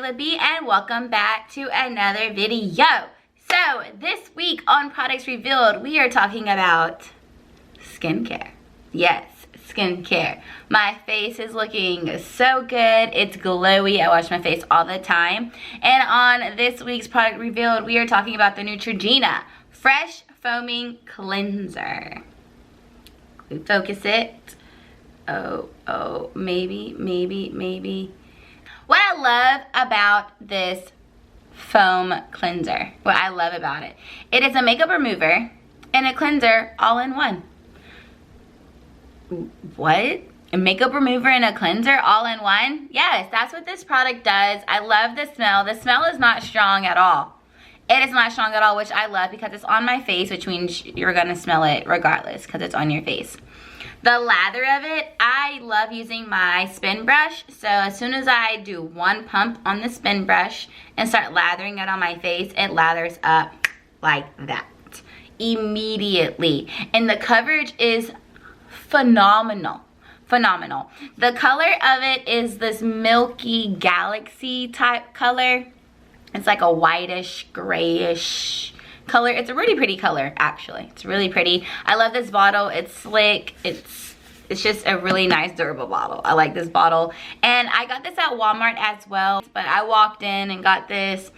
Mila B, and welcome back to another video. So this week on Products Revealed, we are talking about skincare. Yes, skincare. My face is looking so good. It's glowy. I wash my face all the time. And on this week's Product Revealed, we are talking about the Neutrogena Fresh Foaming Cleanser. We focus it. Oh, maybe. What I love about this foam cleanser, what I love about it, it is a makeup remover and a cleanser all in one. What? A makeup remover and a cleanser all in one? Yes, that's what this product does. I love the smell. The smell is not strong at all. It is not strong at all, which I love because it's on my face, which means you're gonna smell it regardless because it's on your face. The lather of it, I love using my spin brush. So as soon as I do one pump on the spin brush and start lathering it on my face, it lathers up like that immediately. And the coverage is phenomenal. The color of it is this milky galaxy type color. It's like a whitish, grayish color. It's a really pretty color, actually. It's really pretty. I love this bottle. It's slick. It's just a really nice, durable bottle. I like this bottle. And I got this at Walmart as well. But I walked in and got this.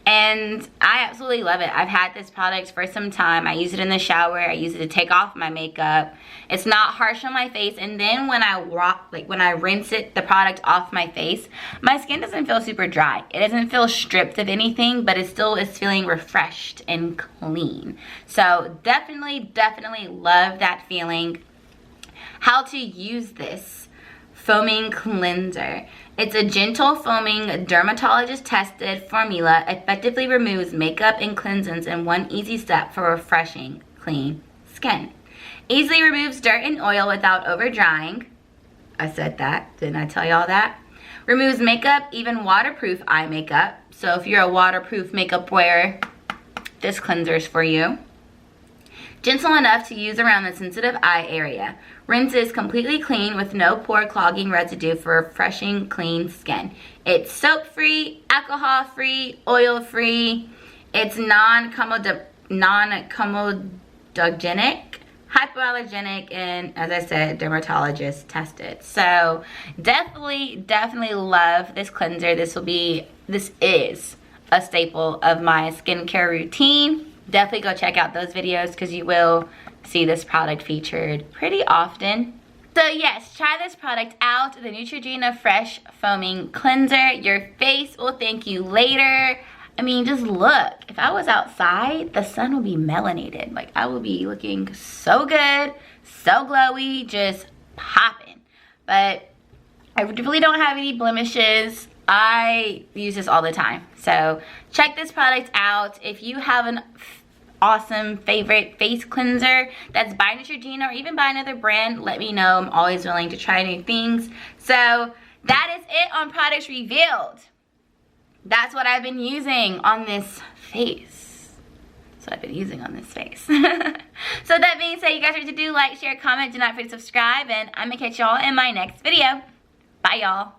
And I absolutely love it. I've had this product for some time. I use it in the shower. I use it to take off my makeup. It's not harsh on my face. And then when I rinse it, the product off my face, my skin doesn't feel super dry. It doesn't feel stripped of anything, but it still is feeling refreshed and clean. So definitely love that feeling. How to use this foaming cleanser. It's a gentle foaming, dermatologist tested formula, effectively removes makeup and cleansings in one easy step for refreshing, clean skin. Easily removes dirt and oil without over drying. I said that, didn't I tell y'all that? Removes makeup, even waterproof eye makeup. So if you're a waterproof makeup wearer, this cleanser is for you. Gentle enough to use around the sensitive eye area. Rinses completely clean with no pore clogging residue for refreshing, clean skin. It's soap-free, alcohol-free, oil-free. It's non-comedogenic, hypoallergenic, and as I said, dermatologist tested. So definitely love this cleanser. This is a staple of my skincare routine. Definitely go check out those videos because you will see this product featured pretty often. So yes, try this product out, the Neutrogena Fresh Foaming Cleanser. Your face will thank you later. I mean, just look. If I was outside, the sun would be melanated. Like, I would be looking so good, so glowy, just popping. But I really don't have any blemishes. I use this all the time. So check this product out. If you have an awesome favorite face cleanser that's by Neutrogena or even by another brand, let me know. I'm always willing to try new things. So that is it on Products Revealed. That's what I've been using on this face. So that being said, you guys are to do like, share, comment, do not forget to subscribe, and I'm gonna catch y'all in my next video. Bye y'all.